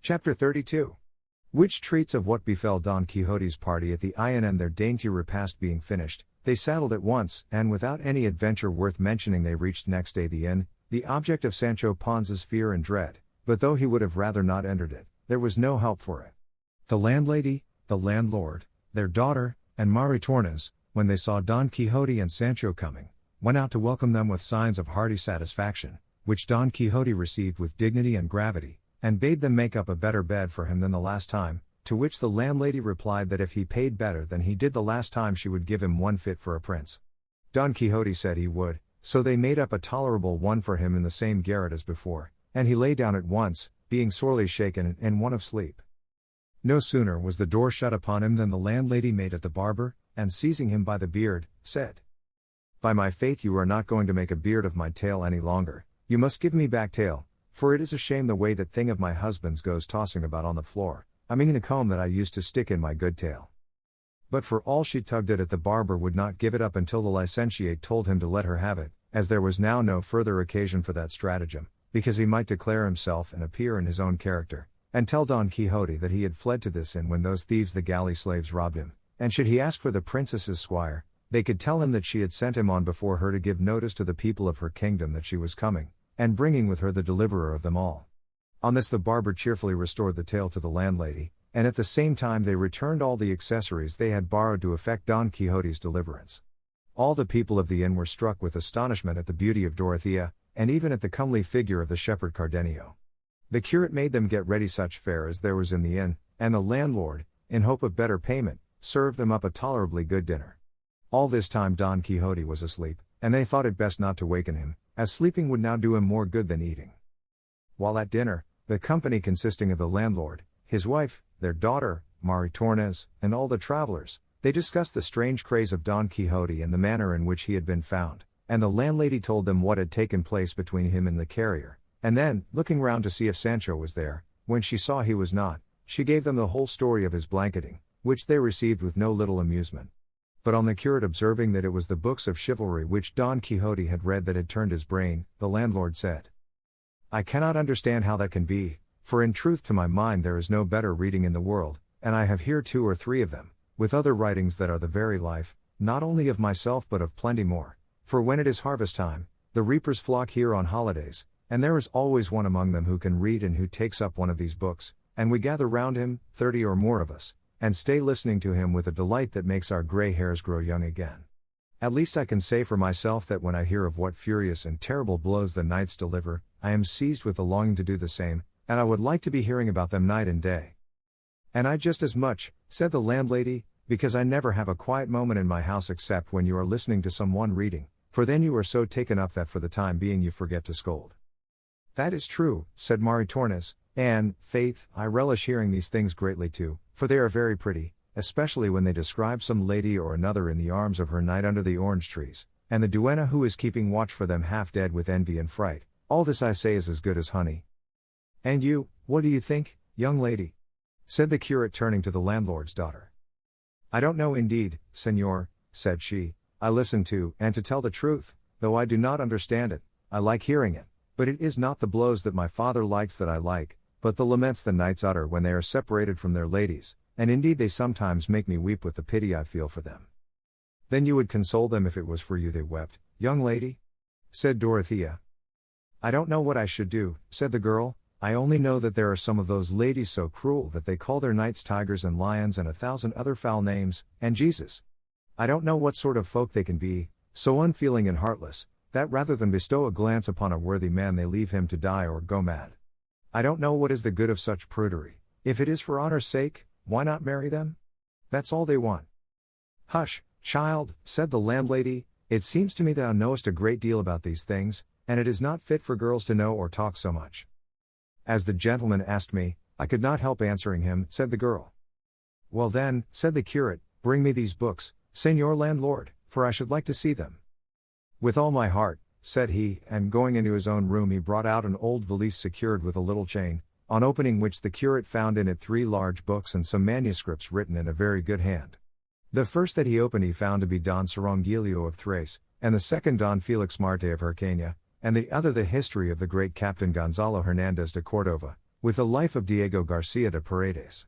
Chapter 32. Which treats of what befell Don Quixote's party at the inn, and their dainty repast being finished, they saddled at once, and without any adventure worth mentioning they reached next day the inn, the object of Sancho Panza's fear and dread, but though he would have rather not entered it, there was no help for it. The landlady, the landlord, their daughter, and Maritornes, when they saw Don Quixote and Sancho coming, went out to welcome them with signs of hearty satisfaction, which Don Quixote received with dignity and gravity, and bade them make up a better bed for him than the last time, to which the landlady replied that if he paid better than he did the last time she would give him one fit for a prince. Don Quixote said he would, so they made up a tolerable one for him in the same garret as before, and he lay down at once, being sorely shaken and one of sleep. No sooner was the door shut upon him than the landlady made at the barber, and seizing him by the beard, said, "By my faith you are not going to make a beard of my tail any longer, you must give me back tail, for it is a shame the way that thing of my husband's goes tossing about on the floor, I mean the comb that I used to stick in my good tail." But for all she tugged at it the barber would not give it up until the licentiate told him to let her have it, as there was now no further occasion for that stratagem, because he might declare himself and appear in his own character, and tell Don Quixote that he had fled to this inn when those thieves the galley slaves robbed him, and should he ask for the princess's squire, they could tell him that she had sent him on before her to give notice to the people of her kingdom that she was coming, and bringing with her the deliverer of them all. On this the barber cheerfully restored the tail to the landlady, and at the same time they returned all the accessories they had borrowed to effect Don Quixote's deliverance. All the people of the inn were struck with astonishment at the beauty of Dorothea, and even at the comely figure of the shepherd Cardenio. The curate made them get ready such fare as there was in the inn, and the landlord, in hope of better payment, served them up a tolerably good dinner. All this time Don Quixote was asleep, and they thought it best not to waken him, as sleeping would now do him more good than eating. While at dinner, the company consisting of the landlord, his wife, their daughter, Maritornes, and all the travelers, they discussed the strange craze of Don Quixote and the manner in which he had been found, and the landlady told them what had taken place between him and the carrier, and then, looking round to see if Sancho was there, when she saw he was not, she gave them the whole story of his blanketing, which they received with no little amusement. But on the curate observing that it was the books of chivalry which Don Quixote had read that had turned his brain, the landlord said, "I cannot understand how that can be, for in truth to my mind there is no better reading in the world, and I have here 2 or 3 of them, with other writings that are the very life, not only of myself but of plenty more, for when it is harvest time, the reapers flock here on holidays, and there is always one among them who can read and who takes up one of these books, and we gather round him, 30 or more of us, and stay listening to him with a delight that makes our grey hairs grow young again. At least I can say for myself that when I hear of what furious and terrible blows the knights deliver, I am seized with the longing to do the same, and I would like to be hearing about them night and day." "And I just as much," said the landlady, "because I never have a quiet moment in my house except when you are listening to some one reading, for then you are so taken up that for the time being you forget to scold." "That is true," said Maritornes, "and, faith, I relish hearing these things greatly too, for they are very pretty, especially when they describe some lady or another in the arms of her knight under the orange trees, and the duenna who is keeping watch for them half dead with envy and fright. All this I say is as good as honey." "And you, what do you think, young lady?" said the curate turning to the landlord's daughter. "I don't know indeed, senor," said she. "I listen to, and to tell the truth, though I do not understand it, I like hearing it, but it is not the blows that my father likes that I like, but the laments the knights utter when they are separated from their ladies, and indeed they sometimes make me weep with the pity I feel for them." "Then you would console them if it was for you they wept, young lady?" said Dorothea. "I don't know what I should do," said the girl. "I only know that there are some of those ladies so cruel that they call their knights tigers and lions and 1,000 other foul names, and Jesus! I don't know what sort of folk they can be, so unfeeling and heartless, that rather than bestow a glance upon a worthy man they leave him to die or go mad. I don't know what is the good of such prudery. If it is for honor's sake, why not marry them? That's all they want." "Hush, child," said the landlady, "it seems to me thou knowest a great deal about these things, and it is not fit for girls to know or talk so much." "As the gentleman asked me, I could not help answering him," said the girl. "Well then," said the curate, "bring me these books, Señor landlord, for I should like to see them." "With all my heart," said he, and going into his own room he brought out an old valise secured with a little chain, on opening which the curate found in it 3 large books and some manuscripts written in a very good hand. The first that he opened he found to be Don Cirongilio of Thrace, and the second Don Felix Marte of Hircania, and the other the history of the great Captain Gonzalo Hernandez de Cordova, with the life of Diego Garcia de Paredes.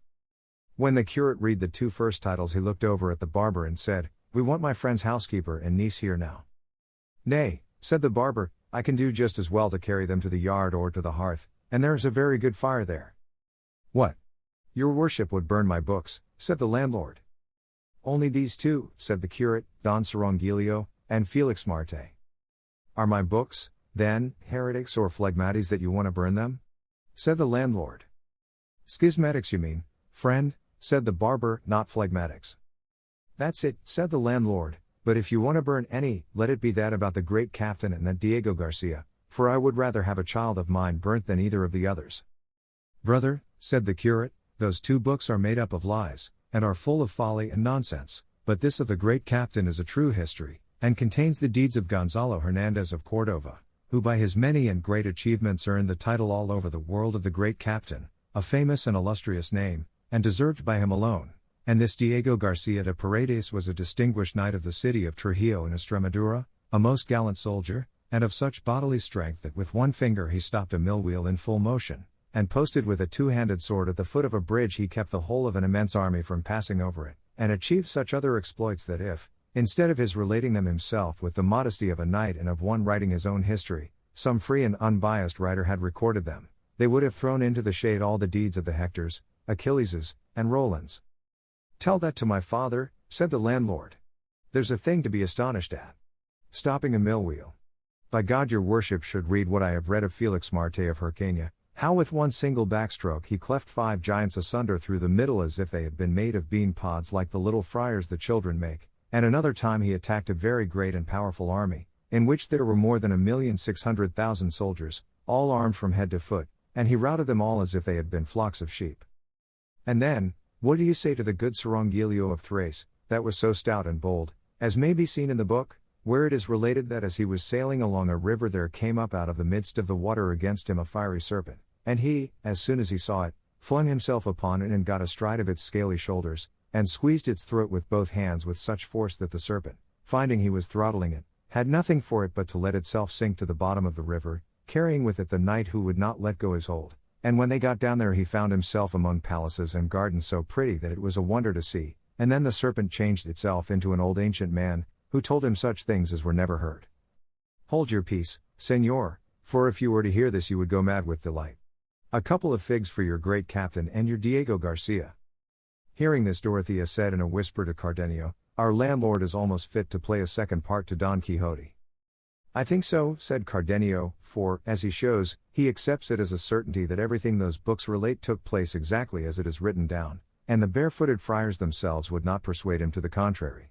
When the curate read the two first titles, he looked over at the barber and said, "We want my friend's housekeeper and niece here now." "Nay," said the barber, "I can do just as well to carry them to the yard or to the hearth, and there is a very good fire there." "What? Your worship would burn my books," said the landlord. "Only these two," said the curate, "Don Cirongilio, and Felix Marte." "Are my books, then, heretics or phlegmatics that you want to burn them?" said the landlord. "Schismatics you mean, friend," said the barber, "not phlegmatics." "That's it," said the landlord, "but if you want to burn any, let it be that about the great captain and that Diego Garcia, for I would rather have a child of mine burnt than either of the others." "Brother," said the curate, "those two books are made up of lies, and are full of folly and nonsense, but this of the great captain is a true history, and contains the deeds of Gonzalo Hernandez of Cordova, who by his many and great achievements earned the title all over the world of the great captain, a famous and illustrious name, and deserved by him alone. And this Diego Garcia de Paredes was a distinguished knight of the city of Trujillo in Extremadura, a most gallant soldier, and of such bodily strength that with one finger he stopped a mill wheel in full motion, and posted with a two-handed sword at the foot of a bridge he kept the whole of an immense army from passing over it, and achieved such other exploits that if, instead of his relating them himself with the modesty of a knight and of one writing his own history, some free and unbiased writer had recorded them, they would have thrown into the shade all the deeds of the Hectors, Achilleses, and Rolands." "Tell that to my father," said the landlord. "There's a thing to be astonished at. Stopping a mill wheel. By God your worship should read what I have read of Felix Marte of Hircania, how with one single backstroke he cleft 5 giants asunder through the middle as if they had been made of bean pods like the little friars the children make, and another time he attacked a very great and powerful army, in which there were more than 1,600,000 soldiers, all armed from head to foot, and he routed them all as if they had been flocks of sheep. And then, what do you say to the good Cirongilio of Thrace, that was so stout and bold, as may be seen in the book, where it is related that as he was sailing along a river there came up out of the midst of the water against him a fiery serpent, and he, as soon as he saw it, flung himself upon it and got astride of its scaly shoulders, and squeezed its throat with both hands with such force that the serpent, finding he was throttling it, had nothing for it but to let itself sink to the bottom of the river, carrying with it the knight who would not let go his hold. And when they got down there he found himself among palaces and gardens so pretty that it was a wonder to see, and then the serpent changed itself into an old ancient man, who told him such things as were never heard." "Hold your peace, Señor, for if you were to hear this you would go mad with delight. A couple of figs for your great captain and your Diego Garcia." Hearing this, Dorothea said in a whisper to Cardenio, "Our landlord is almost fit to play a second part to Don Quixote." "I think so," said Cardenio, "for, as he shows, he accepts it as a certainty that everything those books relate took place exactly as it is written down, and the barefooted friars themselves would not persuade him to the contrary."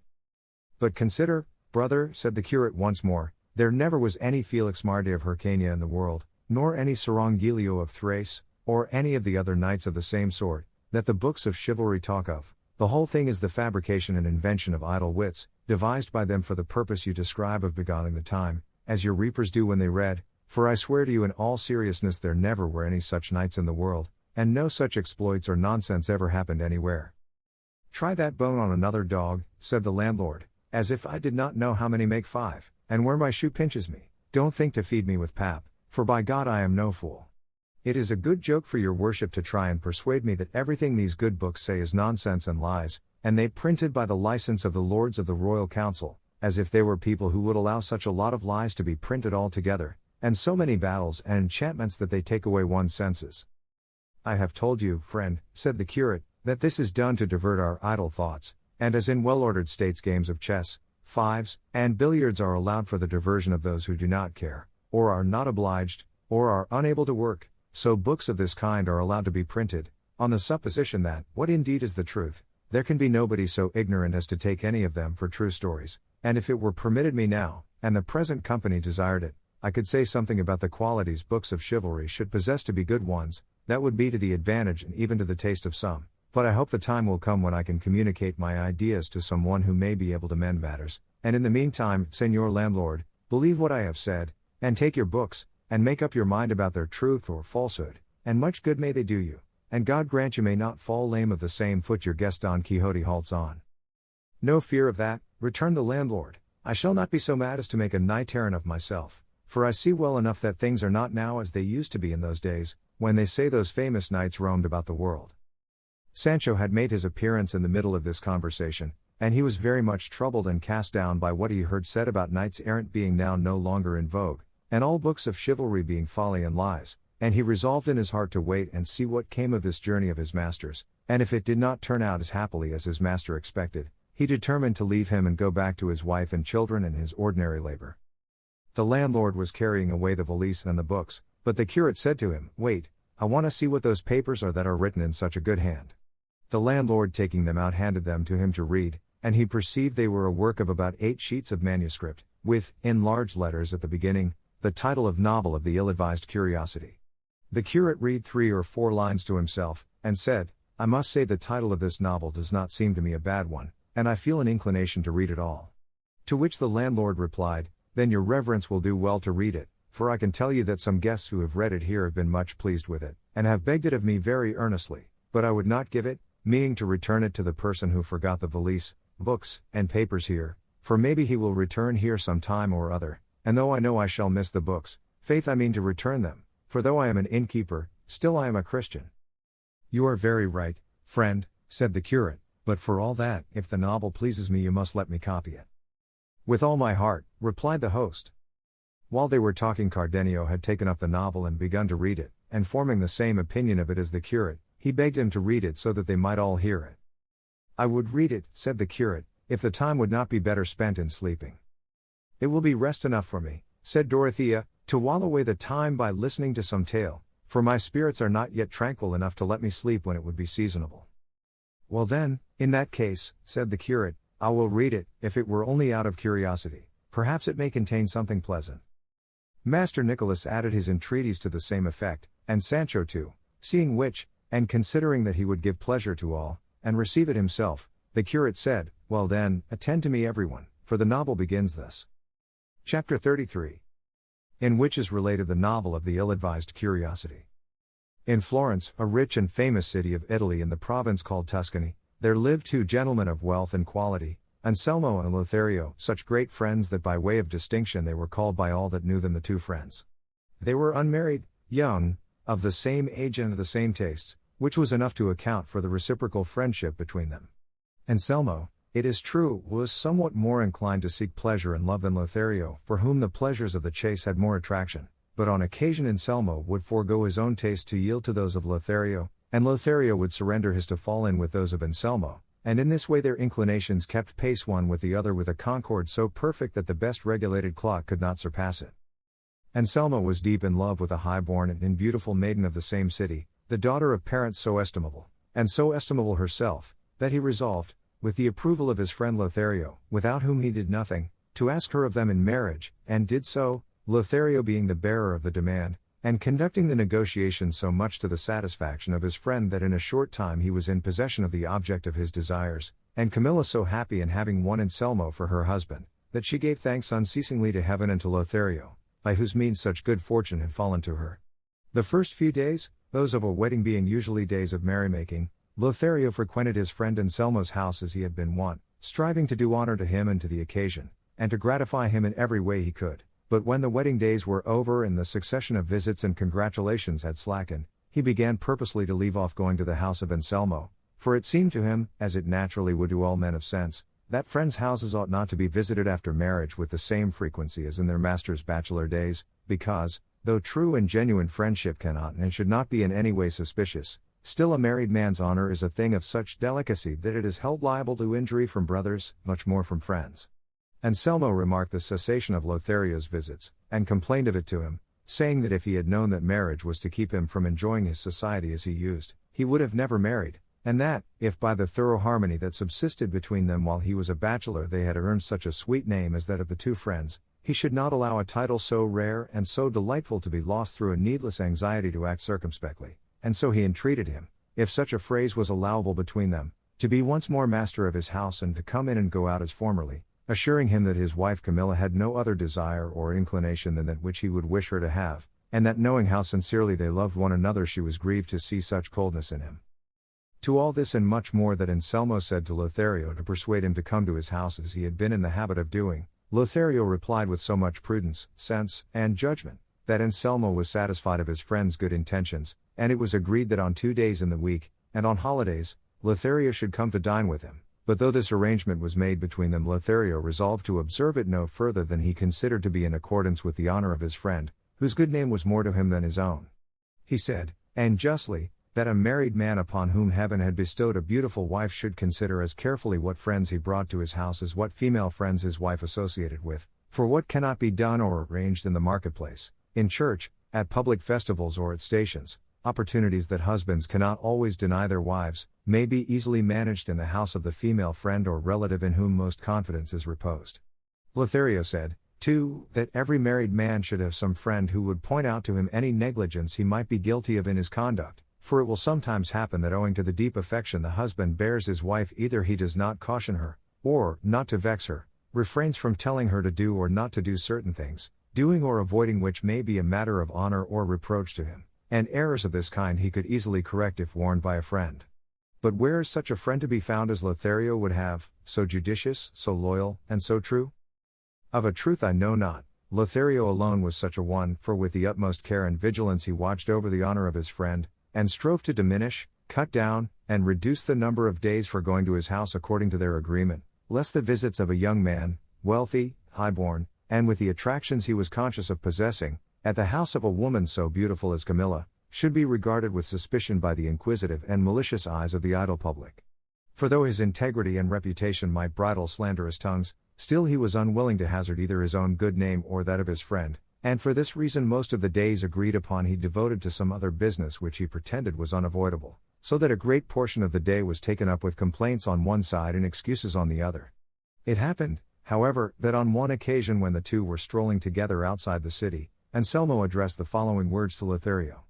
"But consider, brother," said the curate once more, "there never was any Felix Marte of Hircania in the world, nor any Cirongilio of Thrace, or any of the other knights of the same sort, that the books of chivalry talk of. The whole thing is the fabrication and invention of idle wits, devised by them for the purpose you describe of beguiling the time, as your reapers do when they read, for I swear to you in all seriousness there never were any such knights in the world, and no such exploits or nonsense ever happened anywhere." "Try that bone on another dog," said the landlord, "as if I did not know how many make 5, and where my shoe pinches me. Don't think to feed me with pap, for by God I am no fool. It is a good joke for your worship to try and persuade me that everything these good books say is nonsense and lies, and they printed by the license of the Lords of the Royal Council, as if they were people who would allow such a lot of lies to be printed all together, and so many battles and enchantments that they take away one's senses." "I have told you, friend," said the curate, "that this is done to divert our idle thoughts, and as in well-ordered states games of chess, fives, and billiards are allowed for the diversion of those who do not care, or are not obliged, or are unable to work, so books of this kind are allowed to be printed, on the supposition that, what indeed is the truth, there can be nobody so ignorant as to take any of them for true stories, and if it were permitted me now, and the present company desired it, I could say something about the qualities books of chivalry should possess to be good ones, that would be to the advantage and even to the taste of some, but I hope the time will come when I can communicate my ideas to some one who may be able to mend matters, and in the meantime, Señor Landlord, believe what I have said, and take your books, and make up your mind about their truth or falsehood, and much good may they do you, and God grant you may not fall lame of the same foot your guest Don Quixote halts on." "No fear of that," returned the landlord, "I shall not be so mad as to make a knight errant of myself, for I see well enough that things are not now as they used to be in those days, when they say those famous knights roamed about the world. Sancho had made his appearance in the middle of this conversation, and he was very much troubled and cast down by what he heard said about knights errant being now no longer in vogue, and all books of chivalry being folly and lies, and he resolved in his heart to wait and see what came of this journey of his master's, and if it did not turn out as happily as his master expected, he determined to leave him and go back to his wife and children and his ordinary labor. The landlord was carrying away the valise and the books, but the curate said to him, "Wait, I want to see what those papers are that are written in such a good hand." The landlord, taking them out, handed them to him to read, and he perceived they were a work of about 8 sheets of manuscript, with, in large letters at the beginning, the title of Novel of the Ill-Advised Curiosity. The curate read 3 or 4 lines to himself, and said, "I must say the title of this novel does not seem to me a bad one, and I feel an inclination to read it all." To which the landlord replied, "Then your reverence will do well to read it, for I can tell you that some guests who have read it here have been much pleased with it, and have begged it of me very earnestly, but I would not give it, meaning to return it to the person who forgot the valise, books, and papers here, for maybe he will return here some time or other, and though I know I shall miss the books, faith I mean to return them, for though I am an innkeeper, still I am a Christian." "You are very right, friend," said the curate, "but for all that, if the novel pleases me you must let me copy it." "With all my heart," replied the host. While they were talking, Cardenio had taken up the novel and begun to read it, and forming the same opinion of it as the curate, he begged him to read it so that they might all hear it. "I would read it," said the curate, "if the time would not be better spent in sleeping." "It will be rest enough for me," said Dorothea, "to while away the time by listening to some tale, for my spirits are not yet tranquil enough to let me sleep when it would be seasonable." "Well then, in that case," said the curate, "I will read it, if it were only out of curiosity, perhaps it may contain something pleasant." Master Nicholas added his entreaties to the same effect, and Sancho too, seeing which, and considering that he would give pleasure to all, and receive it himself, the curate said, "Well then, attend to me everyone, for the novel begins thus." Chapter 33. In which is related the novel of the ill-advised curiosity. In Florence, a rich and famous city of Italy in the province called Tuscany, there lived 2 gentlemen of wealth and quality, Anselmo and Lothario, such great friends that by way of distinction they were called by all that knew them the 2 friends. They were unmarried, young, of the same age and of the same tastes, which was enough to account for the reciprocal friendship between them. Anselmo, it is true, was somewhat more inclined to seek pleasure and love than Lothario, for whom the pleasures of the chase had more attraction, but on occasion Anselmo would forego his own taste to yield to those of Lothario, and Lothario would surrender his to fall in with those of Anselmo, and in this way their inclinations kept pace one with the other with a concord so perfect that the best regulated clock could not surpass it. Anselmo was deep in love with a high-born and beautiful maiden of the same city, the daughter of parents so estimable, and so estimable herself, that he resolved, with the approval of his friend Lothario, without whom he did nothing, to ask her of them in marriage, and did so, Lothario being the bearer of the demand, and conducting the negotiations so much to the satisfaction of his friend that in a short time he was in possession of the object of his desires, and Camilla so happy in having won Anselmo for her husband, that she gave thanks unceasingly to heaven and to Lothario, by whose means such good fortune had fallen to her. The first few days, those of a wedding being usually days of merrymaking, Lothario frequented his friend Anselmo's house as he had been wont, striving to do honor to him and to the occasion, and to gratify him in every way he could. But when the wedding days were over and the succession of visits and congratulations had slackened, he began purposely to leave off going to the house of Anselmo, for it seemed to him, as it naturally would to all men of sense, that friends' houses ought not to be visited after marriage with the same frequency as in their master's bachelor days, because, though true and genuine friendship cannot and should not be in any way suspicious, still a married man's honor is a thing of such delicacy that it is held liable to injury from brothers, much more from friends. Anselmo remarked the cessation of Lothario's visits, and complained of it to him, saying that if he had known that marriage was to keep him from enjoying his society as he used, he would have never married, and that, if by the thorough harmony that subsisted between them while he was a bachelor they had earned such a sweet name as that of the 2 friends, he should not allow a title so rare and so delightful to be lost through a needless anxiety to act circumspectly, and so he entreated him, if such a phrase was allowable between them, to be once more master of his house and to come in and go out as formerly, assuring him that his wife Camilla had no other desire or inclination than that which he would wish her to have, and that knowing how sincerely they loved one another she was grieved to see such coldness in him. To all this and much more that Anselmo said to Lothario to persuade him to come to his house as he had been in the habit of doing, Lothario replied with so much prudence, sense, and judgment, that Anselmo was satisfied of his friend's good intentions, and it was agreed that on 2 days in the week, and on holidays, Lothario should come to dine with him. But though this arrangement was made between them, Lothario resolved to observe it no further than he considered to be in accordance with the honor of his friend, whose good name was more to him than his own. He said, and justly, that a married man upon whom heaven had bestowed a beautiful wife should consider as carefully what friends he brought to his house as what female friends his wife associated with, for what cannot be done or arranged in the marketplace, in church, at public festivals or at stations, opportunities that husbands cannot always deny their wives, may be easily managed in the house of the female friend or relative in whom most confidence is reposed. Lothario said, too, that every married man should have some friend who would point out to him any negligence he might be guilty of in his conduct, for it will sometimes happen that owing to the deep affection the husband bears his wife, either he does not caution her, or, not to vex her, refrains from telling her to do or not to do certain things, doing or avoiding which may be a matter of honor or reproach to him, and errors of this kind he could easily correct if warned by a friend. But where is such a friend to be found as Lothario would have, so judicious, so loyal, and so true? Of a truth I know not. Lothario alone was such a one, for with the utmost care and vigilance he watched over the honor of his friend, and strove to diminish, cut down, and reduce the number of days for going to his house according to their agreement, lest the visits of a young man, wealthy, highborn, and with the attractions he was conscious of possessing, at the house of a woman so beautiful as Camilla, should be regarded with suspicion by the inquisitive and malicious eyes of the idle public. For though his integrity and reputation might bridle slanderous tongues, still he was unwilling to hazard either his own good name or that of his friend, and for this reason most of the days agreed upon he devoted to some other business which he pretended was unavoidable, so that a great portion of the day was taken up with complaints on one side and excuses on the other. It happened, however, that on one occasion when the two were strolling together outside the city, Anselmo addressed the following words to Lothario.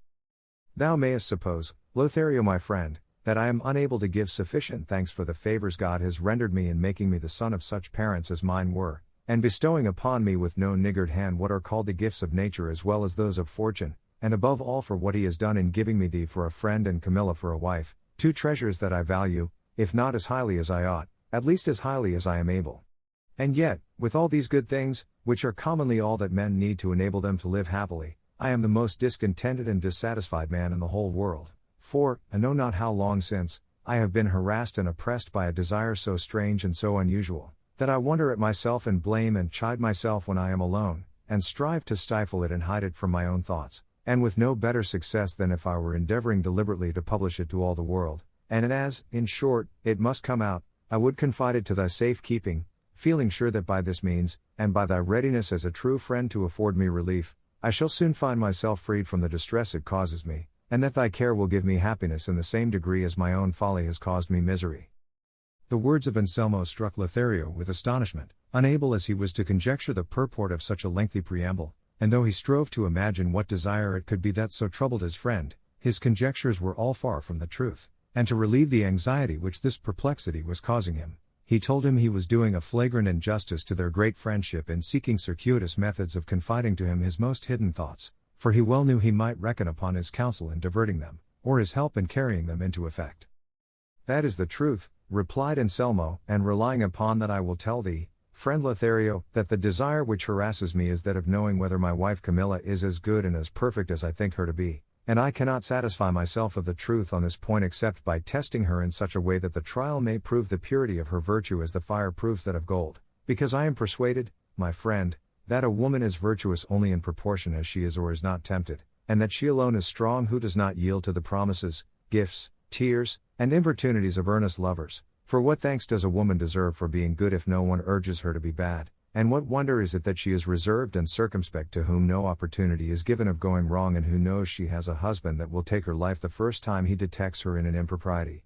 Thou mayest suppose, Lothario my friend, that I am unable to give sufficient thanks for the favors God has rendered me in making me the son of such parents as mine were, and bestowing upon me with no niggard hand what are called the gifts of nature as well as those of fortune, and above all for what he has done in giving me thee for a friend and Camilla for a wife, two treasures that I value, if not as highly as I ought, at least as highly as I am able. And yet, with all these good things, which are commonly all that men need to enable them to live happily, I am the most discontented and dissatisfied man in the whole world, for, I know not how long since, I have been harassed and oppressed by a desire so strange and so unusual, that I wonder at myself and blame and chide myself when I am alone, and strive to stifle it and hide it from my own thoughts, and with no better success than if I were endeavoring deliberately to publish it to all the world, and as, in short, it must come out, I would confide it to thy safe keeping, feeling sure that by this means, and by thy readiness as a true friend to afford me relief, I shall soon find myself freed from the distress it causes me, and that thy care will give me happiness in the same degree as my own folly has caused me misery. The words of Anselmo struck Lothario with astonishment, unable as he was to conjecture the purport of such a lengthy preamble, and though he strove to imagine what desire it could be that so troubled his friend, his conjectures were all far from the truth, and to relieve the anxiety which this perplexity was causing him, he told him he was doing a flagrant injustice to their great friendship in seeking circuitous methods of confiding to him his most hidden thoughts, for he well knew he might reckon upon his counsel in diverting them, or his help in carrying them into effect. That is the truth, replied Anselmo, and relying upon that I will tell thee, friend Lothario, that the desire which harasses me is that of knowing whether my wife Camilla is as good and as perfect as I think her to be, and I cannot satisfy myself of the truth on this point except by testing her in such a way that the trial may prove the purity of her virtue as the fire proves that of gold, because I am persuaded, my friend, that a woman is virtuous only in proportion as she is or is not tempted, and that she alone is strong who does not yield to the promises, gifts, tears, and importunities of earnest lovers, for what thanks does a woman deserve for being good if no one urges her to be bad, and what wonder is it that she is reserved and circumspect to whom no opportunity is given of going wrong and who knows she has a husband that will take her life the first time he detects her in an impropriety.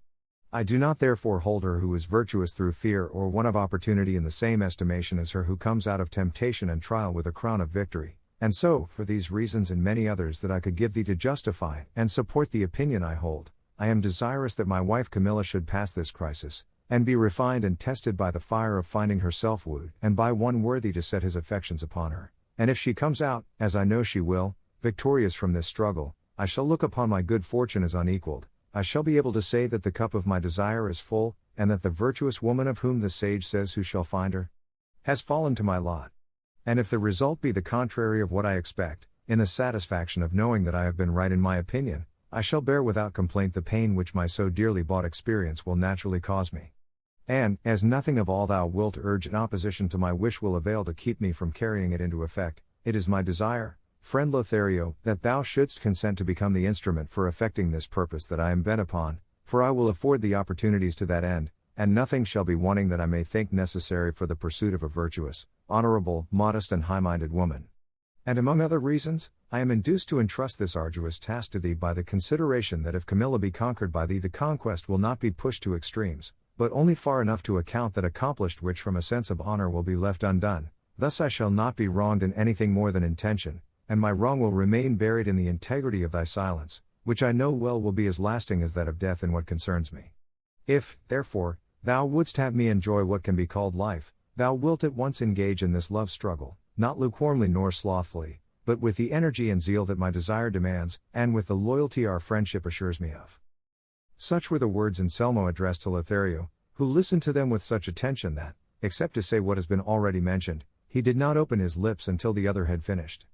I do not therefore hold her who is virtuous through fear or one of opportunity in the same estimation as her who comes out of temptation and trial with a crown of victory, and so, for these reasons and many others that I could give thee to justify and support the opinion I hold, I am desirous that my wife Camilla should pass this crisis, and be refined and tested by the fire of finding herself wooed and by one worthy to set his affections upon her, and if she comes out, as I know she will, victorious from this struggle, I shall look upon my good fortune as unequaled, I shall be able to say that the cup of my desire is full, and that the virtuous woman of whom the sage says who shall find her, has fallen to my lot. And if the result be the contrary of what I expect, in the satisfaction of knowing that I have been right in my opinion, I shall bear without complaint the pain which my so dearly bought experience will naturally cause me. And, as nothing of all thou wilt urge in opposition to my wish will avail to keep me from carrying it into effect, it is my desire, friend Lothario, that thou shouldst consent to become the instrument for effecting this purpose that I am bent upon, for I will afford the opportunities to that end, and nothing shall be wanting that I may think necessary for the pursuit of a virtuous, honorable, modest and high-minded woman. And among other reasons, I am induced to entrust this arduous task to thee by the consideration that if Camilla be conquered by thee the conquest will not be pushed to extremes, but only far enough to account that accomplished which from a sense of honor will be left undone, thus I shall not be wronged in anything more than intention, and my wrong will remain buried in the integrity of thy silence, which I know well will be as lasting as that of death in what concerns me. If, therefore, thou wouldst have me enjoy what can be called life, thou wilt at once engage in this love struggle, not lukewarmly nor slothfully, but with the energy and zeal that my desire demands, and with the loyalty our friendship assures me of. Such were the words Anselmo addressed to Lothario, who listened to them with such attention that, except to say what has been already mentioned, he did not open his lips until the other had finished.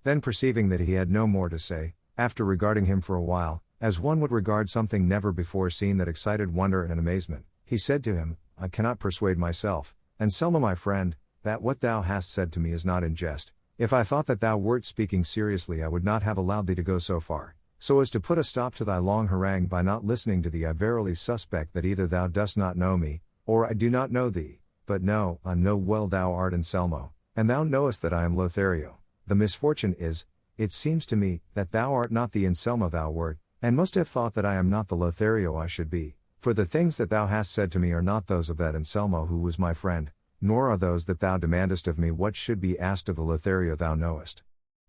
Then perceiving that he had no more to say, after regarding him for a while, as one would regard something never before seen that excited wonder and amazement, he said to him, I cannot persuade myself, Anselmo my friend, that what thou hast said to me is not in jest. If I thought that thou wert speaking seriously I would not have allowed thee to go so far, so as to put a stop to thy long harangue by not listening to thee. I verily suspect that either thou dost not know me, or I do not know thee, but I know well thou art Anselmo, and thou knowest that I am Lothario. The misfortune is, it seems to me, that thou art not the Anselmo thou wert, and must have thought that I am not the Lothario I should be, for the things that thou hast said to me are not those of that Anselmo who was my friend, nor are those that thou demandest of me what should be asked of the Lothario thou knowest.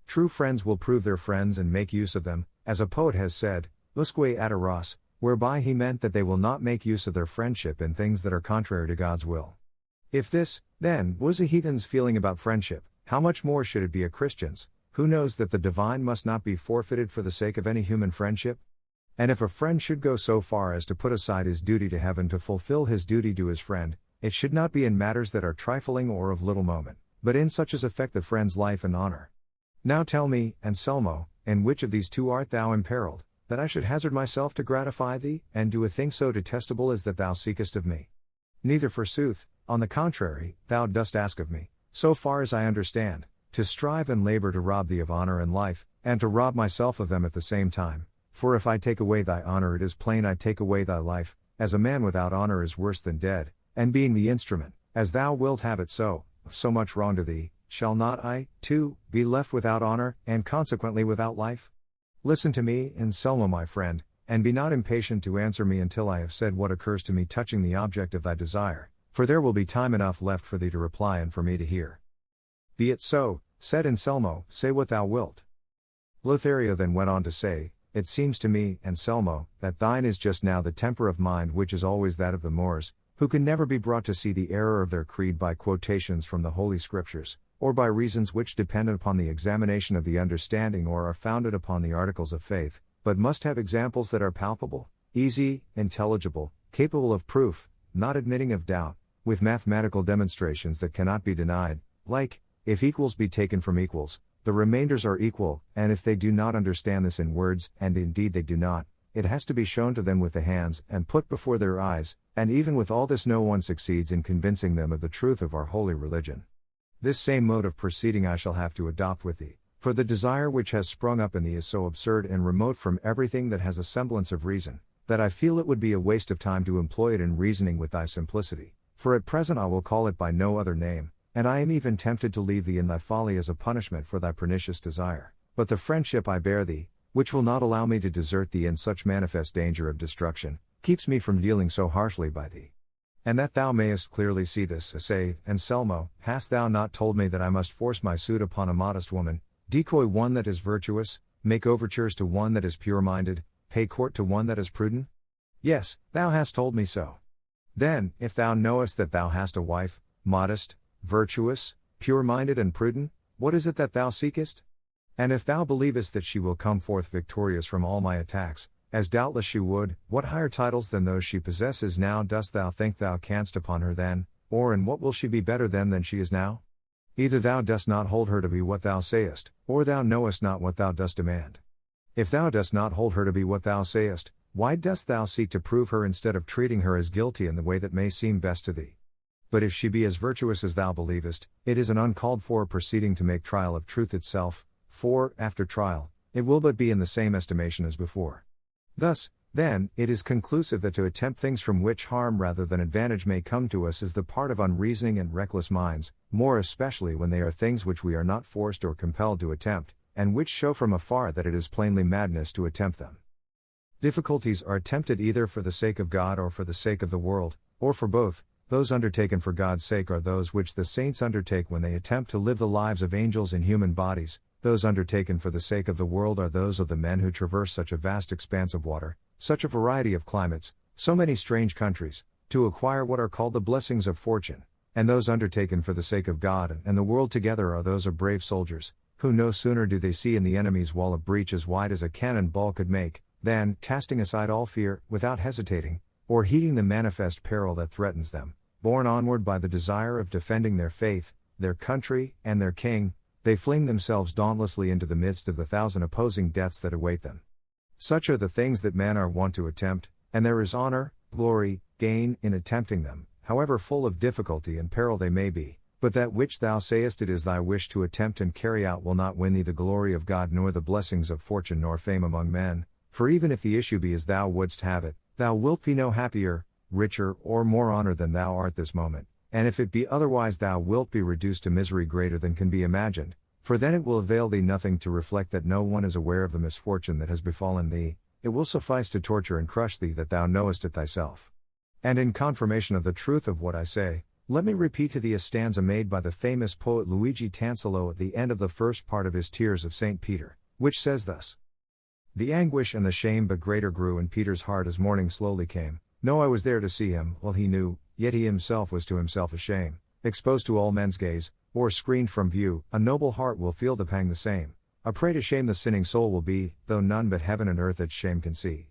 True friends will prove their friends and make use of them, as a poet has said, usque adoras, whereby he meant that they will not make use of their friendship in things that are contrary to God's will. If this, then, was a heathen's feeling about friendship, how much more should it be a Christian's, who knows that the divine must not be forfeited for the sake of any human friendship? And if a friend should go so far as to put aside his duty to heaven to fulfill his duty to his friend, it should not be in matters that are trifling or of little moment, but in such as affect the friend's life and honor. Now tell me, Anselmo, in which of these two art thou imperiled, that I should hazard myself to gratify thee, and do a thing so detestable as that thou seekest of me? Neither forsooth, on the contrary, thou dost ask of me, so far as I understand, to strive and labor to rob thee of honor and life, and to rob myself of them at the same time. For if I take away thy honor it is plain I take away thy life, as a man without honor is worse than dead, and being the instrument, as thou wilt have it so, of so much wrong to thee, shall not I, too, be left without honor, and consequently without life? Listen to me, Anselmo my friend, and be not impatient to answer me until I have said what occurs to me touching the object of thy desire, for there will be time enough left for thee to reply and for me to hear. Be it so, said Anselmo, say what thou wilt. Lothario then went on to say, It seems to me, Anselmo, that thine is just now the temper of mind which is always that of the Moors, who can never be brought to see the error of their creed by quotations from the Holy Scriptures, or by reasons which depend upon the examination of the understanding or are founded upon the articles of faith, but must have examples that are palpable, easy, intelligible, capable of proof, not admitting of doubt, with mathematical demonstrations that cannot be denied, like, if equals be taken from equals, the remainders are equal, and if they do not understand this in words, and indeed they do not, it has to be shown to them with the hands and put before their eyes, and even with all this no one succeeds in convincing them of the truth of our holy religion. This same mode of proceeding I shall have to adopt with thee, for the desire which has sprung up in thee is so absurd and remote from everything that has a semblance of reason, that I feel it would be a waste of time to employ it in reasoning with thy simplicity, for at present I will call it by no other name, and I am even tempted to leave thee in thy folly as a punishment for thy pernicious desire, but the friendship I bear thee, which will not allow me to desert thee in such manifest danger of destruction, keeps me from dealing so harshly by thee. And that thou mayest clearly see this, say, Anselmo, hast thou not told me that I must force my suit upon a modest woman, decoy one that is virtuous, make overtures to one that is pure-minded, pay court to one that is prudent? Yes, thou hast told me so. Then, if thou knowest that thou hast a wife, modest, virtuous, pure-minded and prudent, what is it that thou seekest? And if thou believest that she will come forth victorious from all my attacks, as doubtless she would, what higher titles than those she possesses now dost thou think thou canst upon her then, or in what will she be better then than she is now? Either thou dost not hold her to be what thou sayest, or thou knowest not what thou dost demand. If thou dost not hold her to be what thou sayest, why dost thou seek to prove her instead of treating her as guilty in the way that may seem best to thee? But if she be as virtuous as thou believest, it is an uncalled for proceeding to make trial of truth itself, for, after trial, it will but be in the same estimation as before. Thus, then, it is conclusive that to attempt things from which harm rather than advantage may come to us is the part of unreasoning and reckless minds, more especially when they are things which we are not forced or compelled to attempt, and which show from afar that it is plainly madness to attempt them. Difficulties are attempted either for the sake of God or for the sake of the world, or for both. Those undertaken for God's sake are those which the saints undertake when they attempt to live the lives of angels in human bodies. Those undertaken for the sake of the world are those of the men who traverse such a vast expanse of water, such a variety of climates, so many strange countries, to acquire what are called the blessings of fortune. And those undertaken for the sake of God and the world together are those of brave soldiers, who no sooner do they see in the enemy's wall a breach as wide as a cannon ball could make, than, casting aside all fear, without hesitating, or heeding the manifest peril that threatens them, borne onward by the desire of defending their faith, their country, and their king, they fling themselves dauntlessly into the midst of the thousand opposing deaths that await them. Such are the things that men are wont to attempt, and there is honor, glory, gain, in attempting them, however full of difficulty and peril they may be. But that which thou sayest it is thy wish to attempt and carry out will not win thee the glory of God nor the blessings of fortune nor fame among men, for even if the issue be as thou wouldst have it, thou wilt be no happier, richer, or more honored than thou art this moment, and if it be otherwise thou wilt be reduced to misery greater than can be imagined, for then it will avail thee nothing to reflect that no one is aware of the misfortune that has befallen thee, it will suffice to torture and crush thee that thou knowest it thyself. And in confirmation of the truth of what I say, let me repeat to thee a stanza made by the famous poet Luigi Tansilo at the end of the first part of his Tears of St. Peter, which says thus: The anguish and the shame but greater grew in Peter's heart as morning slowly came. No, I was there to see him, well he knew, yet he himself was to himself a shame. Exposed to all men's gaze, or screened from view, a noble heart will feel the pang the same. A prey to shame the sinning soul will be, though none but heaven and earth its shame can see.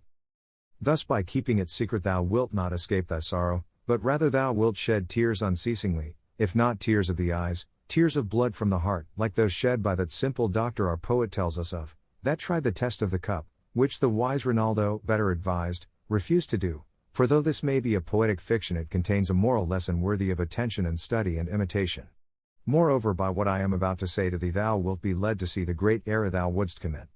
Thus by keeping it secret thou wilt not escape thy sorrow, but rather thou wilt shed tears unceasingly, if not tears of the eyes, tears of blood from the heart, like those shed by that simple doctor our poet tells us of, that tried the test of the cup, which the wise Rinaldo, better advised, refused to do. For though this may be a poetic fiction, it contains a moral lesson worthy of attention and study and imitation. Moreover, by what I am about to say to thee thou wilt be led to see the great error thou wouldst commit.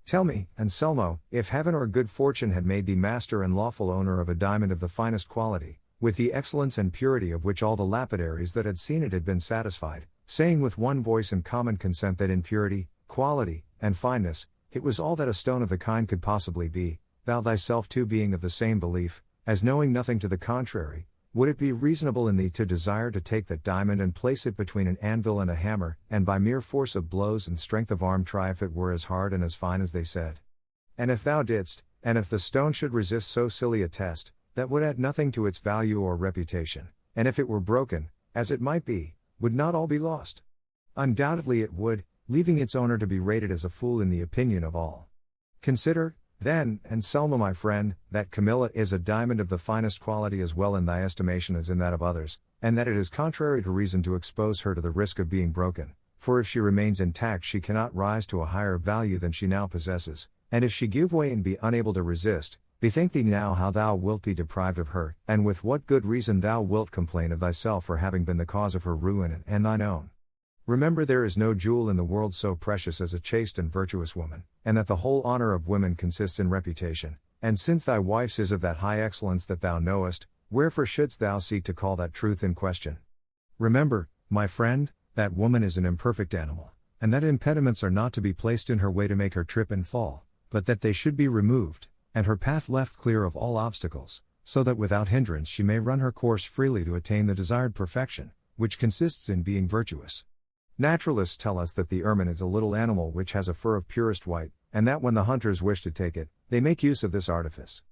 Tell me, Anselmo, if heaven or good fortune had made thee master and lawful owner of a diamond of the finest quality, with the excellence and purity of which all the lapidaries that had seen it had been satisfied, saying with one voice and common consent that in purity, quality, and fineness, it was all that a stone of the kind could possibly be, thou thyself too being of the same belief, as knowing nothing to the contrary, would it be reasonable in thee to desire to take that diamond and place it between an anvil and a hammer, and by mere force of blows and strength of arm try if it were as hard and as fine as they said? And if thou didst, and if the stone should resist so silly a test, that would add nothing to its value or reputation, and if it were broken, as it might be, would not all be lost? Undoubtedly it would, leaving its owner to be rated as a fool in the opinion of all. Consider, then, Anselmo my friend, that Camilla is a diamond of the finest quality as well in thy estimation as in that of others, and that it is contrary to reason to expose her to the risk of being broken, for if she remains intact she cannot rise to a higher value than she now possesses, and if she give way and be unable to resist, bethink thee now how thou wilt be deprived of her, and with what good reason thou wilt complain of thyself for having been the cause of her ruin and thine own. Remember there is no jewel in the world so precious as a chaste and virtuous woman, and that the whole honor of women consists in reputation, and since thy wife's is of that high excellence that thou knowest, wherefore shouldst thou seek to call that truth in question? Remember, my friend, that woman is an imperfect animal, and that impediments are not to be placed in her way to make her trip and fall, but that they should be removed, and her path left clear of all obstacles, so that without hindrance she may run her course freely to attain the desired perfection, which consists in being virtuous. Naturalists tell us that the ermine is a little animal which has a fur of purest white, and that when the hunters wish to take it, they make use of this artifice.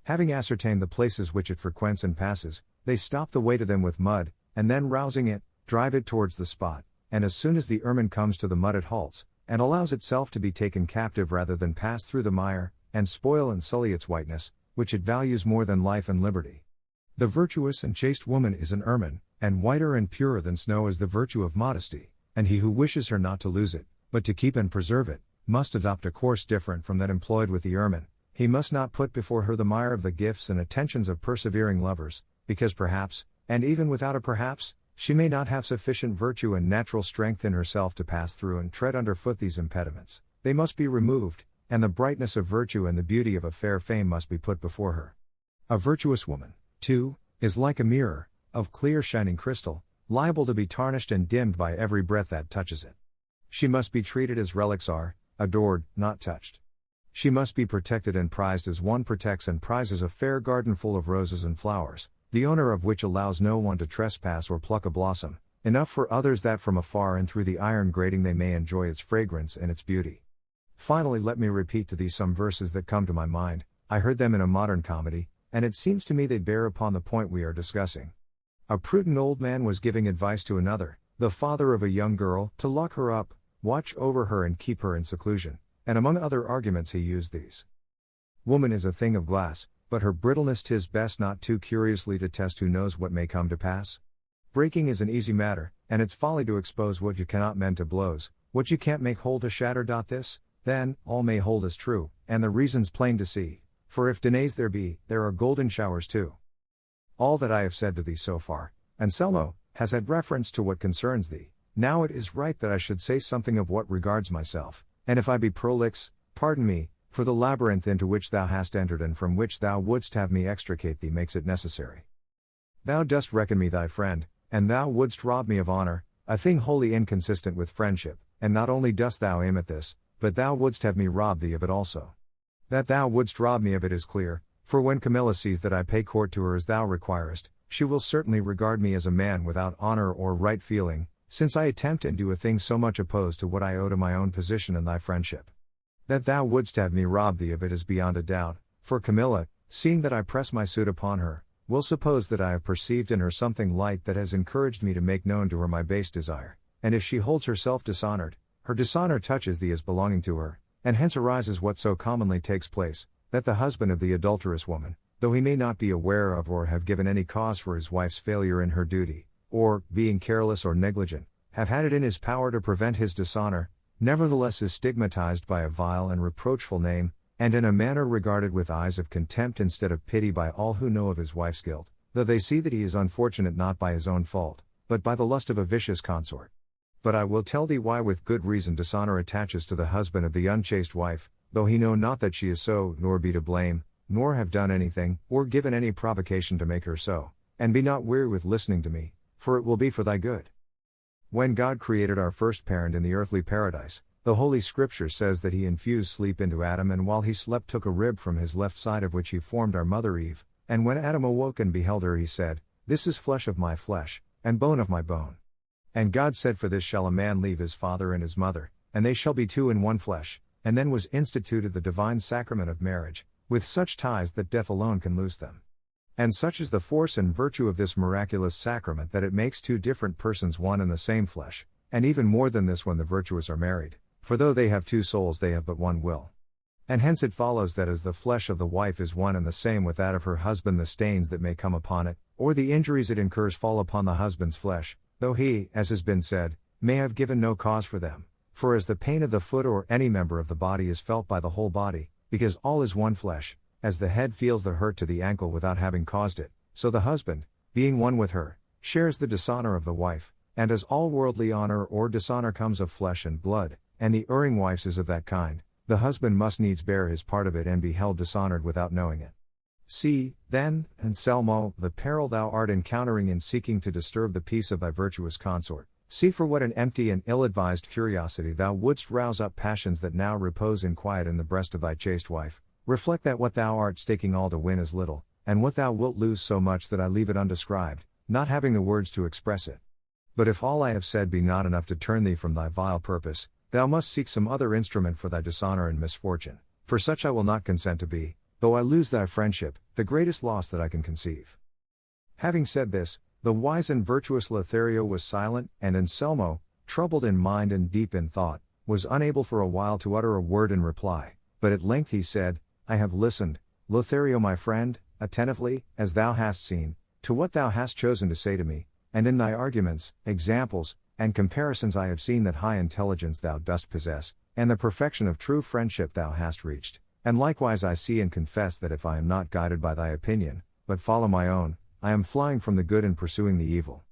Having ascertained the places which it frequents and passes, they stop the way to them with mud, and then rousing it, drive it towards the spot, and as soon as the ermine comes to the mud it halts, and allows itself to be taken captive rather than pass through the mire, and spoil and sully its whiteness, which it values more than life and liberty. The virtuous and chaste woman is an ermine, and whiter and purer than snow is the virtue of modesty, and he who wishes her not to lose it, but to keep and preserve it, must adopt a course different from that employed with the ermine. He must not put before her the mire of the gifts and attentions of persevering lovers, because perhaps, and even without a perhaps, she may not have sufficient virtue and natural strength in herself to pass through and tread underfoot these impediments. They must be removed, and the brightness of virtue and the beauty of a fair fame must be put before her. A virtuous woman, too, is like a mirror, of clear shining crystal, liable to be tarnished and dimmed by every breath that touches it. She must be treated as relics are, adored, not touched. She must be protected and prized as one protects and prizes a fair garden full of roses and flowers, the owner of which allows no one to trespass or pluck a blossom, enough for others that from afar and through the iron grating they may enjoy its fragrance and its beauty. Finally, let me repeat to thee some verses that come to my mind. I heard them in a modern comedy, and it seems to me they bear upon the point we are discussing. A prudent old man was giving advice to another, the father of a young girl, to lock her up, watch over her and keep her in seclusion, and among other arguments he used these. Woman is a thing of glass, but her brittleness 'tis best not too curiously to test, who knows what may come to pass. Breaking is an easy matter, and it's folly to expose what you cannot mend to blows, what you can't make whole to shatter. This, then, all may hold as true, and the reason's plain to see, for if delays there be, there are golden showers too. All that I have said to thee so far, Anselmo, has had reference to what concerns thee. Now it is right that I should say something of what regards myself, and if I be prolix, pardon me, for the labyrinth into which thou hast entered and from which thou wouldst have me extricate thee makes it necessary. Thou dost reckon me thy friend, and thou wouldst rob me of honor, a thing wholly inconsistent with friendship, and not only dost thou aim at this, but thou wouldst have me rob thee of it also. That thou wouldst rob me of it is clear, for when Camilla sees that I pay court to her as thou requirest, she will certainly regard me as a man without honor or right feeling, since I attempt and do a thing so much opposed to what I owe to my own position and thy friendship. That thou wouldst have me rob thee of it is beyond a doubt, for Camilla, seeing that I press my suit upon her, will suppose that I have perceived in her something light that has encouraged me to make known to her my base desire, and if she holds herself dishonored, her dishonor touches thee as belonging to her, and hence arises what so commonly takes place, that the husband of the adulterous woman, though he may not be aware of or have given any cause for his wife's failure in her duty, or, being careless or negligent, have had it in his power to prevent his dishonor, nevertheless is stigmatized by a vile and reproachful name, and in a manner regarded with eyes of contempt instead of pity by all who know of his wife's guilt, though they see that he is unfortunate not by his own fault, but by the lust of a vicious consort. But I will tell thee why with good reason dishonor attaches to the husband of the unchaste wife, though he know not that she is so, nor be to blame, nor have done anything, or given any provocation to make her so, and be not weary with listening to me, for it will be for thy good. When God created our first parent in the earthly paradise, the Holy Scripture says that he infused sleep into Adam, and while he slept took a rib from his left side of which he formed our mother Eve, and when Adam awoke and beheld her he said, "This is flesh of my flesh, and bone of my bone." And God said, "For this shall a man leave his father and his mother, and they shall be two in one flesh," and then was instituted the divine sacrament of marriage, with such ties that death alone can loose them. And such is the force and virtue of this miraculous sacrament that it makes two different persons one and the same flesh, and even more than this when the virtuous are married, for though they have two souls they have but one will. And hence it follows that as the flesh of the wife is one and the same with that of her husband, the stains that may come upon it, or the injuries it incurs fall upon the husband's flesh, though he, as has been said, may have given no cause for them. For as the pain of the foot or any member of the body is felt by the whole body, because all is one flesh, as the head feels the hurt to the ankle without having caused it, so the husband, being one with her, shares the dishonor of the wife, and as all worldly honor or dishonor comes of flesh and blood, and the erring wife's is of that kind, the husband must needs bear his part of it and be held dishonored without knowing it. See, then, Anselmo, the peril thou art encountering in seeking to disturb the peace of thy virtuous consort. See for what an empty and ill-advised curiosity thou wouldst rouse up passions that now repose in quiet in the breast of thy chaste wife. Reflect that what thou art staking all to win is little, and what thou wilt lose so much that I leave it undescribed, not having the words to express it. But if all I have said be not enough to turn thee from thy vile purpose, thou must seek some other instrument for thy dishonor and misfortune, for such I will not consent to be, though I lose thy friendship, the greatest loss that I can conceive. Having said this, the wise and virtuous Lothario was silent, and Anselmo, troubled in mind and deep in thought, was unable for a while to utter a word in reply, but at length he said, "I have listened, Lothario my friend, attentively, as thou hast seen, to what thou hast chosen to say to me, and in thy arguments, examples, and comparisons I have seen that high intelligence thou dost possess, and the perfection of true friendship thou hast reached. And likewise I see and confess that if I am not guided by thy opinion, but follow my own, I am flying from the good and pursuing the evil.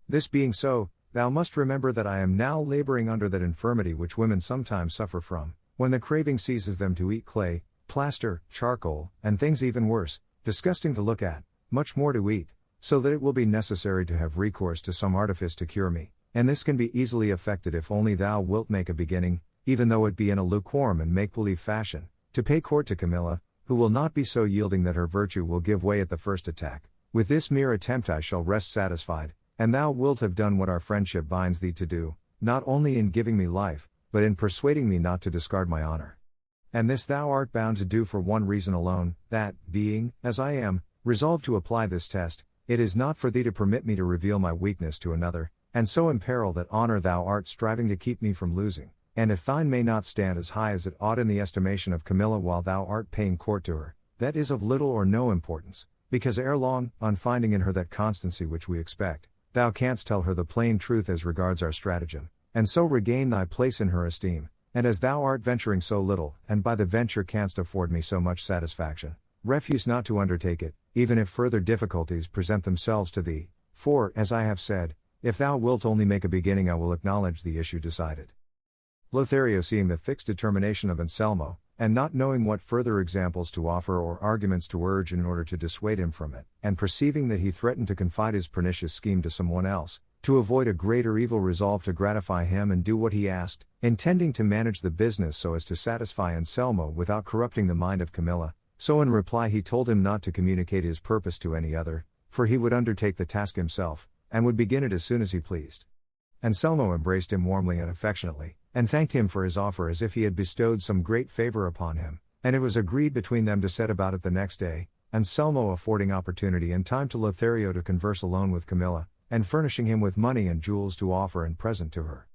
This being so, thou must remember that I am now laboring under that infirmity which women sometimes suffer from, when the craving seizes them to eat clay, plaster, charcoal, and things even worse, disgusting to look at, much more to eat, so that it will be necessary to have recourse to some artifice to cure me, and this can be easily effected if only thou wilt make a beginning, even though it be in a lukewarm and make-believe fashion, to pay court to Camilla, who will not be so yielding that her virtue will give way at the first attack. With this mere attempt I shall rest satisfied, and thou wilt have done what our friendship binds thee to do, not only in giving me life, but in persuading me not to discard my honor. And this thou art bound to do for one reason alone, that, being, as I am, resolved to apply this test, it is not for thee to permit me to reveal my weakness to another, and so imperil that honor thou art striving to keep me from losing, and if thine may not stand as high as it ought in the estimation of Camilla while thou art paying court to her, that is of little or no importance, because ere long, on finding in her that constancy which we expect, thou canst tell her the plain truth as regards our stratagem, and so regain thy place in her esteem, and as thou art venturing so little, and by the venture canst afford me so much satisfaction, refuse not to undertake it, even if further difficulties present themselves to thee, for, as I have said, if thou wilt only make a beginning I will acknowledge the issue decided. Lothario, seeing the fixed determination of Anselmo, and not knowing what further examples to offer or arguments to urge in order to dissuade him from it, and perceiving that he threatened to confide his pernicious scheme to someone else, to avoid a greater evil, resolved to gratify him and do what he asked, intending to manage the business so as to satisfy Anselmo without corrupting the mind of Camilla. So in reply he told him not to communicate his purpose to any other, for he would undertake the task himself, and would begin it as soon as he pleased. Anselmo embraced him warmly and affectionately, and thanked him for his offer as if he had bestowed some great favor upon him, and it was agreed between them to set about it the next day, Anselmo affording opportunity and time to Lothario to converse alone with Camilla, and furnishing him with money and jewels to offer and present to her.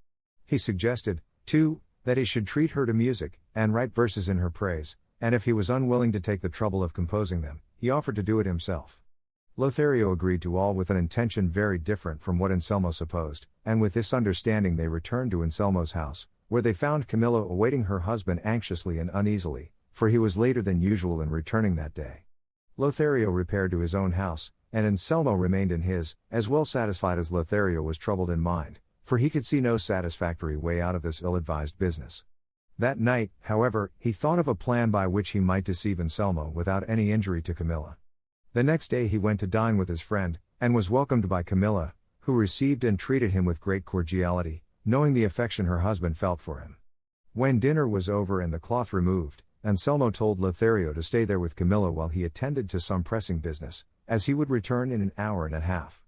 He suggested, too, that he should treat her to music, and write verses in her praise, and if he was unwilling to take the trouble of composing them, he offered to do it himself. Lothario agreed to all with an intention very different from what Anselmo supposed, and with this understanding they returned to Anselmo's house, where they found Camilla awaiting her husband anxiously and uneasily, for he was later than usual in returning that day. Lothario repaired to his own house, and Anselmo remained in his, as well satisfied as Lothario was troubled in mind, for he could see no satisfactory way out of this ill-advised business. That night, however, he thought of a plan by which he might deceive Anselmo without any injury to Camilla. The next day he went to dine with his friend, and was welcomed by Camilla, who received and treated him with great cordiality, knowing the affection her husband felt for him. When dinner was over and the cloth removed, Anselmo told Lothario to stay there with Camilla while he attended to some pressing business, as he would return in an hour and a half.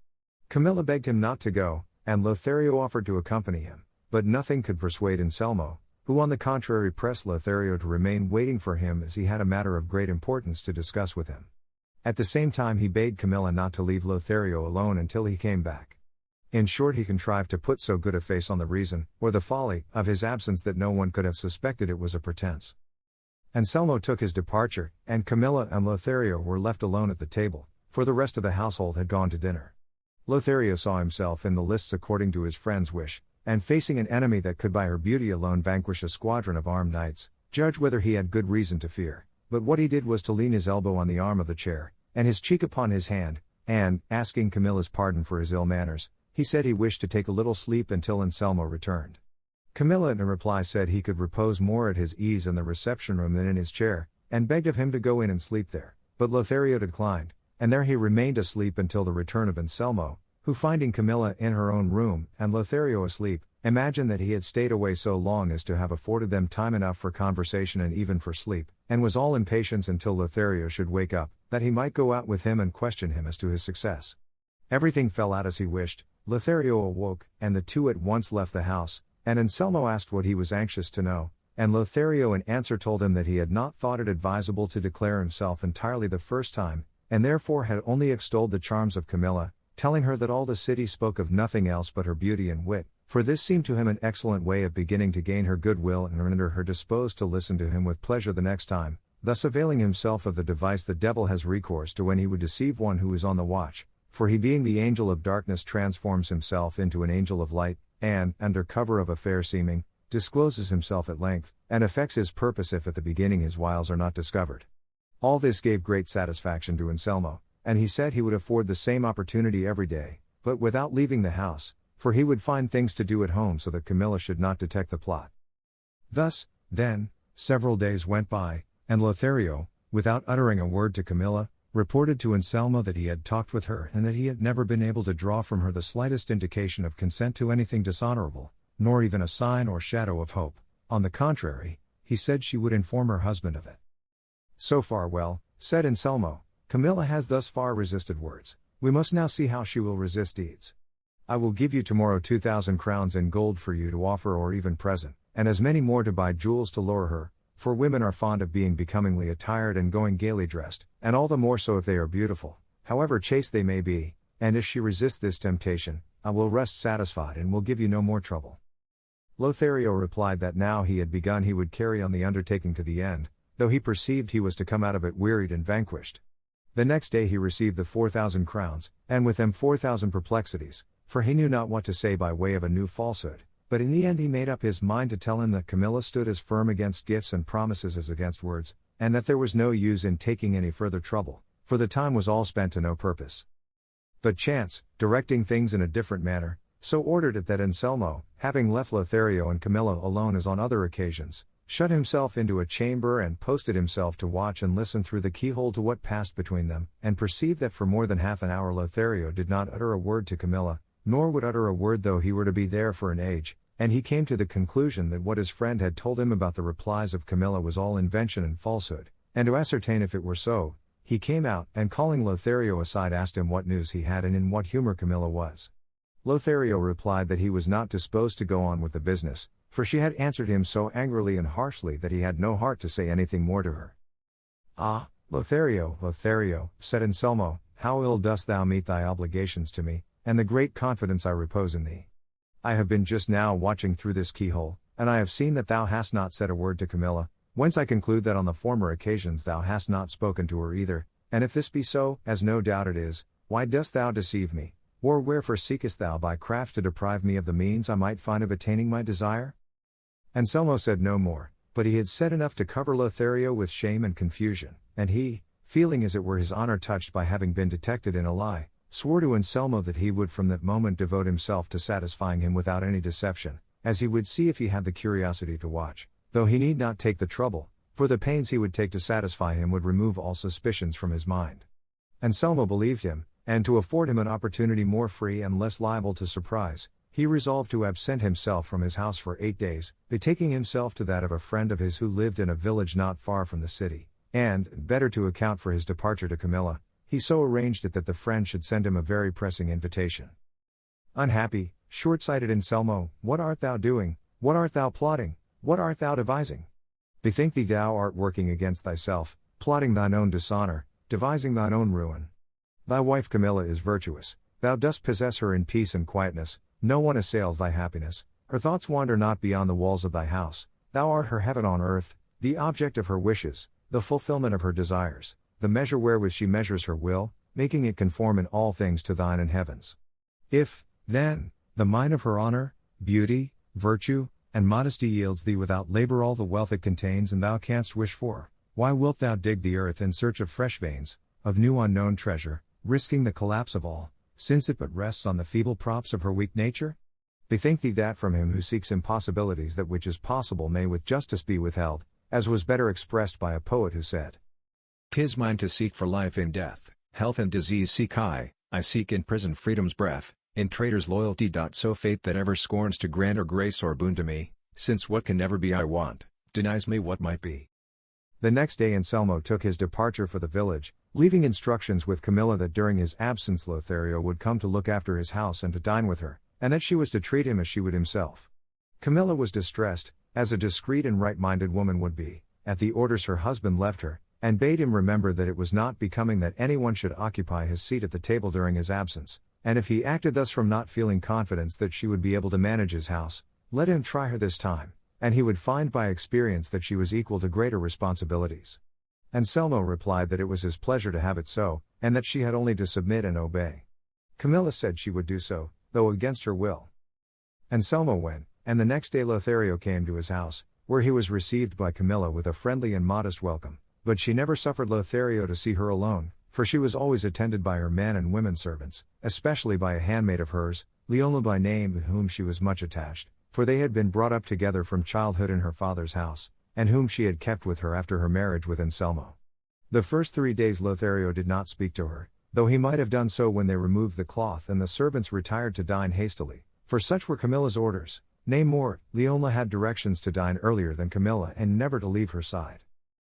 Camilla begged him not to go, and Lothario offered to accompany him, but nothing could persuade Anselmo, who on the contrary pressed Lothario to remain waiting for him as he had a matter of great importance to discuss with him. At the same time he bade Camilla not to leave Lothario alone until he came back. In short, he contrived to put so good a face on the reason, or the folly, of his absence that no one could have suspected it was a pretense. Anselmo took his departure, and Camilla and Lothario were left alone at the table, for the rest of the household had gone to dinner. Lothario saw himself in the lists according to his friend's wish, and facing an enemy that could by her beauty alone vanquish a squadron of armed knights, judge whether he had good reason to fear. But what he did was to lean his elbow on the arm of the chair, and his cheek upon his hand, and, asking Camilla's pardon for his ill manners, he said he wished to take a little sleep until Anselmo returned. Camilla in reply said he could repose more at his ease in the reception room than in his chair, and begged of him to go in and sleep there, but Lothario declined, and there he remained asleep until the return of Anselmo, who finding Camilla in her own room, and Lothario asleep, imagined that he had stayed away so long as to have afforded them time enough for conversation and even for sleep, and was all impatience until Lothario should wake up, that he might go out with him and question him as to his success. Everything fell out as he wished. Lothario awoke, and the two at once left the house, and Anselmo asked what he was anxious to know, and Lothario in answer told him that he had not thought it advisable to declare himself entirely the first time, and therefore had only extolled the charms of Camilla, telling her that all the city spoke of nothing else but her beauty and wit, for this seemed to him an excellent way of beginning to gain her goodwill and render her disposed to listen to him with pleasure the next time, thus availing himself of the device the devil has recourse to when he would deceive one who is on the watch, for he being the angel of darkness transforms himself into an angel of light, and, under cover of a fair seeming, discloses himself at length, and effects his purpose if at the beginning his wiles are not discovered. All this gave great satisfaction to Anselmo, and he said he would afford the same opportunity every day, but without leaving the house, for he would find things to do at home so that Camilla should not detect the plot. Thus, then, several days went by, and Lothario, without uttering a word to Camilla, reported to Anselmo that he had talked with her and that he had never been able to draw from her the slightest indication of consent to anything dishonorable, nor even a sign or shadow of hope. On the contrary, he said she would inform her husband of it. So far well, said Anselmo. Camilla has thus far resisted words. We must now see how she will resist deeds. I will give you tomorrow 2,000 crowns in gold for you to offer or even present, and as many more to buy jewels to lure her, for women are fond of being becomingly attired and going gaily dressed, and all the more so if they are beautiful, however chaste they may be, and if she resists this temptation, I will rest satisfied and will give you no more trouble. Lothario replied that now he had begun he would carry on the undertaking to the end, though he perceived he was to come out of it wearied and vanquished. The next day he received the 4,000 crowns, and with them 4,000 perplexities, for he knew not what to say by way of a new falsehood, but in the end he made up his mind to tell him that Camilla stood as firm against gifts and promises as against words, and that there was no use in taking any further trouble, for the time was all spent to no purpose. But chance, directing things in a different manner, so ordered it that Anselmo, having left Lothario and Camilla alone as on other occasions, shut himself into a chamber and posted himself to watch and listen through the keyhole to what passed between them, and perceived that for more than half an hour Lothario did not utter a word to Camilla, nor would utter a word though he were to be there for an age, and he came to the conclusion that what his friend had told him about the replies of Camilla was all invention and falsehood, and to ascertain if it were so, he came out and calling Lothario aside asked him what news he had and in what humor Camilla was. Lothario replied that he was not disposed to go on with the business, for she had answered him so angrily and harshly that he had no heart to say anything more to her. Ah, Lothario, Lothario, said Anselmo, how ill dost thou meet thy obligations to me, and the great confidence I repose in thee. I have been just now watching through this keyhole, and I have seen that thou hast not said a word to Camilla, whence I conclude that on the former occasions thou hast not spoken to her either, and if this be so, as no doubt it is, why dost thou deceive me, or wherefore seekest thou by craft to deprive me of the means I might find of attaining my desire? Anselmo said no more, but he had said enough to cover Lothario with shame and confusion, and he, feeling as it were his honor touched by having been detected in a lie, swore to Anselmo that he would from that moment devote himself to satisfying him without any deception, as he would see if he had the curiosity to watch, though he need not take the trouble, for the pains he would take to satisfy him would remove all suspicions from his mind. Anselmo believed him, and to afford him an opportunity more free and less liable to surprise, he resolved to absent himself from his house for 8 days, betaking himself to that of a friend of his who lived in a village not far from the city, and, better to account for his departure to Camilla, he so arranged it that the friend should send him a very pressing invitation. Unhappy, short-sighted Anselmo, what art thou doing, what art thou plotting, what art thou devising? Bethink thee thou art working against thyself, plotting thine own dishonor, devising thine own ruin. Thy wife Camilla is virtuous, thou dost possess her in peace and quietness, no one assails thy happiness, her thoughts wander not beyond the walls of thy house, thou art her heaven on earth, the object of her wishes, the fulfillment of her desires, the measure wherewith she measures her will, making it conform in all things to thine and heaven's. If, then, the mine of her honor, beauty, virtue, and modesty yields thee without labor all the wealth it contains and thou canst wish for, why wilt thou dig the earth in search of fresh veins, of new unknown treasure, risking the collapse of all, since it but rests on the feeble props of her weak nature? Bethink thee that from him who seeks impossibilities that which is possible may with justice be withheld, as was better expressed by a poet who said, "'Tis mine to seek for life in death, health and disease seek I seek in prison freedom's breath, in traitor's loyalty. So fate that ever scorns to grant or grace or boon to me, since what can never be I want, denies me what might be." The next day Anselmo took his departure for the village, leaving instructions with Camilla that during his absence Lothario would come to look after his house and to dine with her, and that she was to treat him as she would himself. Camilla was distressed, as a discreet and right-minded woman would be, at the orders her husband left her, and bade him remember that it was not becoming that anyone should occupy his seat at the table during his absence, and if he acted thus from not feeling confidence that she would be able to manage his house, let him try her this time, and he would find by experience that she was equal to greater responsibilities. Anselmo replied that it was his pleasure to have it so, and that she had only to submit and obey. Camilla said she would do so, though against her will. Anselmo went, And the next day Lothario came to his house, where he was received by Camilla with a friendly and modest welcome, but she never suffered Lothario to see her alone, for she was always attended by her men and women servants, especially by a handmaid of hers, Leola by name, with whom she was much attached, for they had been brought up together from childhood in her father's house, and whom she had kept with her after her marriage with Anselmo. The first 3 days Lothario did not speak to her, though he might have done so when they removed the cloth and the servants retired to dine hastily, for such were Camilla's orders. Nay more, Leola had directions to dine earlier than Camilla and never to leave her side.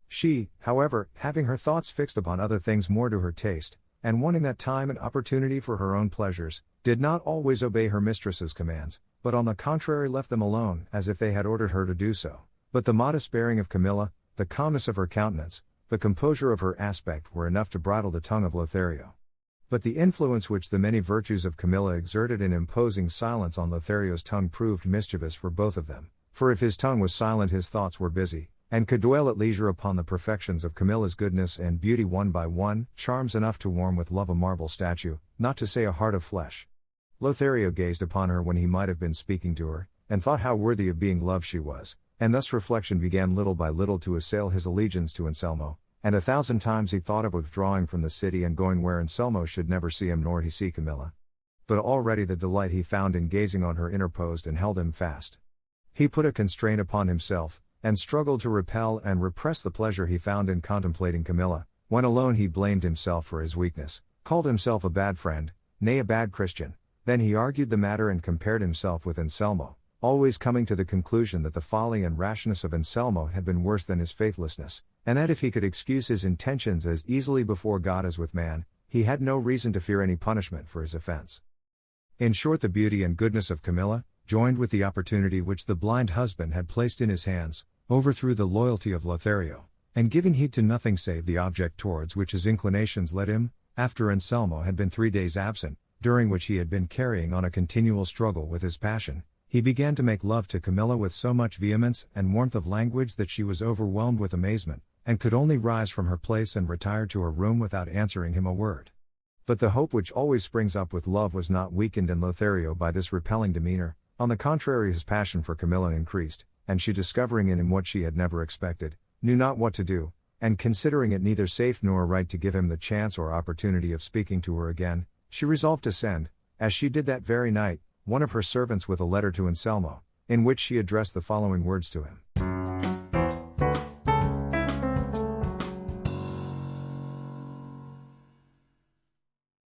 She, however, having her thoughts fixed upon other things more to her taste, and wanting that time and opportunity for her own pleasures, did not always obey her mistress's commands, but on the contrary left them alone, as if they had ordered her to do so. But the modest bearing of Camilla, the calmness of her countenance, the composure of her aspect were enough to bridle the tongue of Lothario. But the influence which the many virtues of Camilla exerted in imposing silence on Lothario's tongue proved mischievous for both of them, for if his tongue was silent his thoughts were busy, and could dwell at leisure upon the perfections of Camilla's goodness and beauty one by one, charms enough to warm with love a marble statue, not to say a heart of flesh. Lothario gazed upon her when he might have been speaking to her, and thought how worthy of being loved she was, and thus reflection began little by little to assail his allegiance to Anselmo, and 1,000 times he thought of withdrawing from the city and going where Anselmo should never see him nor he see Camilla. But already the delight he found in gazing on her interposed and held him fast. He put a constraint upon himself, and struggled to repel and repress the pleasure he found in contemplating Camilla. When alone he blamed himself for his weakness, called himself a bad friend, nay a bad Christian. Then he argued the matter and compared himself with Anselmo, always coming to the conclusion that the folly and rashness of Anselmo had been worse than his faithlessness, and that if he could excuse his intentions as easily before God as with man, he had no reason to fear any punishment for his offense. In short, the beauty and goodness of Camilla, joined with the opportunity which the blind husband had placed in his hands, overthrew the loyalty of Lothario, and giving heed to nothing save the object towards which his inclinations led him, after Anselmo had been 3 days absent, during which he had been carrying on a continual struggle with his passion, he began to make love to Camilla with so much vehemence and warmth of language that she was overwhelmed with amazement, and could only rise from her place and retire to her room without answering him a word. But the hope which always springs up with love was not weakened in Lothario by this repelling demeanor. On the contrary, his passion for Camilla increased, and she, discovering in him what she had never expected, knew not what to do, and considering it neither safe nor right to give him the chance or opportunity of speaking to her again, she resolved to send, as she did that very night, one of her servants with a letter to Anselmo, in which she addressed the following words to him.